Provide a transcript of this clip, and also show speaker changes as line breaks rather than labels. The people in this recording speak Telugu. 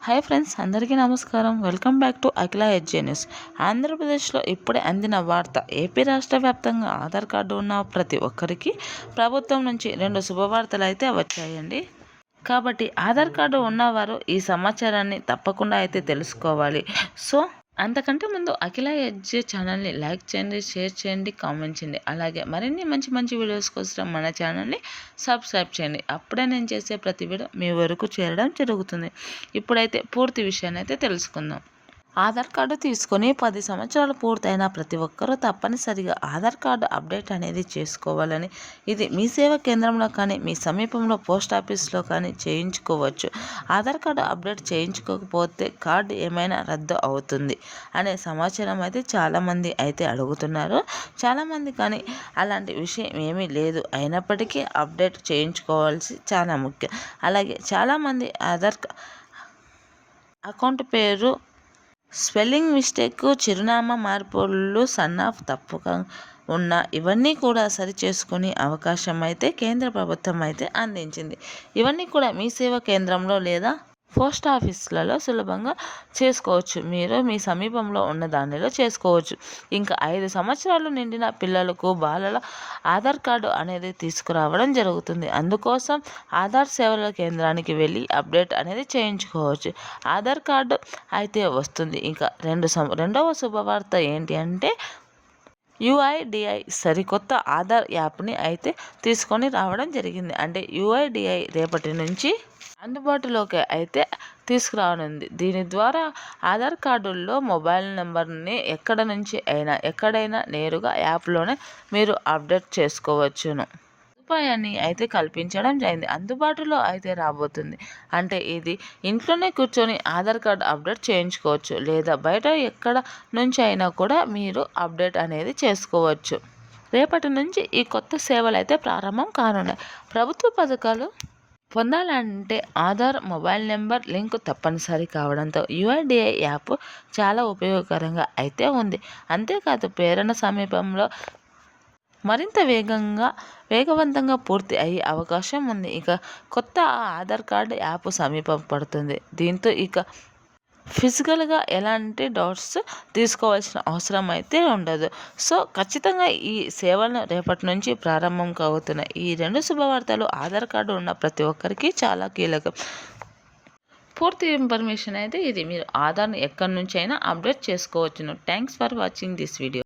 హాయ్ ఫ్రెండ్స్, అందరికీ నమస్కారం. Welcome back to Akhila HJ news. ఆంధ్రప్రదేశ్లో ఇప్పుడే అందిన వార్త. ఏపీ రాష్ట్ర వ్యాప్తంగా ఆధార్ కార్డు ఉన్న ప్రతి ఒక్కరికి ప్రభుత్వం నుంచి 2 శుభవార్తలు అయితే వచ్చాయండి. కాబట్టి ఆధార్ కార్డు ఉన్నవారు ఈ సమాచారాన్ని తప్పకుండా అయితే తెలుసుకోవాలి. సో అంతకంటే ముందు అఖిల హెచ్జే ఛానల్ని లైక్ చేయండి, షేర్ చేయండి, కామెంట్ చేయండి. అలాగే మరిన్ని మంచి మంచి వీడియోస్ కోసం మన ఛానల్ని సబ్స్క్రైబ్ చేయండి. అప్పుడే నేను చేసే ప్రతి వీడియో మీ వరకు చేరడం జరుగుతుంది. ఇప్పుడైతే పూర్తి విషయాన్ని అయితే తెలుసుకుందాం. ఆధార్ కార్డు తీసుకొని 10 సంవత్సరాలు పూర్తయిన ప్రతి ఒక్కరూ తప్పనిసరిగా ఆధార్ కార్డు అప్డేట్ అనేది చేసుకోవాలని, ఇది మీ సేవా కేంద్రంలో కానీ మీ సమీపంలో పోస్ట్ ఆఫీస్లో కానీ చేయించుకోవచ్చు. ఆధార్ కార్డు అప్డేట్ చేయించుకోకపోతే కార్డు ఏమైనా రద్దు అవుతుంది అనే సమాచారం అయితే చాలామంది అయితే అడుగుతున్నారు. చాలామంది కానీ అలాంటి విషయం ఏమీ లేదు, అయినప్పటికీ అప్డేట్ చేయించుకోవాల్సి చాలా ముఖ్యం. అలాగే చాలామంది ఆధార్ అకౌంట్ పేరు స్పెల్లింగ్ మిస్టేక్, చిరునామా మార్పులు, సన్నాఫ్ తప్పుగా ఉన్న ఇవన్నీ కూడా సరిచేసుకునే అవకాశం అయితే కేంద్ర ప్రభుత్వం అయితే అందించింది. ఇవన్నీ కూడా మీ సేవా కేంద్రంలో లేదా పోస్ట్ ఆఫీసులలో సులభంగా చేసుకోవచ్చు. మీరు మీ సమీపంలో ఉన్న దానిలో చేసుకోవచ్చు. ఇంకా 5 సంవత్సరాలు నిండిన పిల్లలకు బాలల ఆధార్ కార్డు అనేది తీసుకురావడం జరుగుతుంది. అందుకోసం ఆధార్ సేవల కేంద్రానికి వెళ్ళి అప్డేట్ అనేది చేయించుకోవచ్చు. ఆధార్ కార్డు అయితే వస్తుంది. ఇంకా రెండవ శుభవార్త ఏంటి అంటే యుఐడిఐ సరికొత్త ఆధార్ యాప్ని అయితే తీసుకొని రావడం జరిగింది. అంటే యుఐడిఐ రేపటి నుంచి అందుబాటులోకి అయితే తీసుకురానుంది. దీని ద్వారా ఆధార్ కార్డుల్లో మొబైల్ నెంబర్ని ఎక్కడ నుంచి అయినా ఎక్కడైనా నేరుగా యాప్లోనే మీరు అప్డేట్ చేసుకోవచ్చును. సదుపాయాన్ని అయితే కల్పించడం జరిగింది. అందుబాటులో అయితే రాబోతుంది. అంటే ఇది ఇంట్లోనే కూర్చొని ఆధార్ కార్డు అప్డేట్ చేయించుకోవచ్చు, లేదా బయట ఎక్కడ నుంచి అయినా కూడా మీరు అప్డేట్ అనేది చేసుకోవచ్చు. రేపటి నుంచి ఈ కొత్త సేవలు అయితే ప్రారంభం కానున్నాయి. ప్రభుత్వ పథకాలు పొందాలంటే ఆధార్ మొబైల్ నెంబర్ లింక్ తప్పనిసరి కావడంతో యుఐడిఐ యాప్ చాలా ఉపయోగకరంగా అయితే ఉంది. అంతేకాదు ప్రేరణ సమీపంలో మరింత వేగవంతంగా పూర్తి అయ్యే అవకాశం ఉంది. ఇక కొత్త ఆధార్ కార్డు యాప్ సమీపం పడుతుంది. దీంతో ఇక ఫిజికల్గా ఎలాంటి డౌట్స్ తీసుకోవాల్సిన అవసరం అయితే ఉండదు. సో ఖచ్చితంగా ఈ సేవలను రేపటి నుంచి ప్రారంభం కావుతున్నాయి. ఈ 2 శుభవార్తలు ఆధార్ కార్డు ఉన్న ప్రతి ఒక్కరికి చాలా కీలకం. పూర్తి ఇన్ఫర్మేషన్ అయితే ఇది. మీరు ఆధార్ని ఎక్కడి నుంచి అయినా అప్డేట్ చేసుకోవచ్చును. Thanks for watching this video.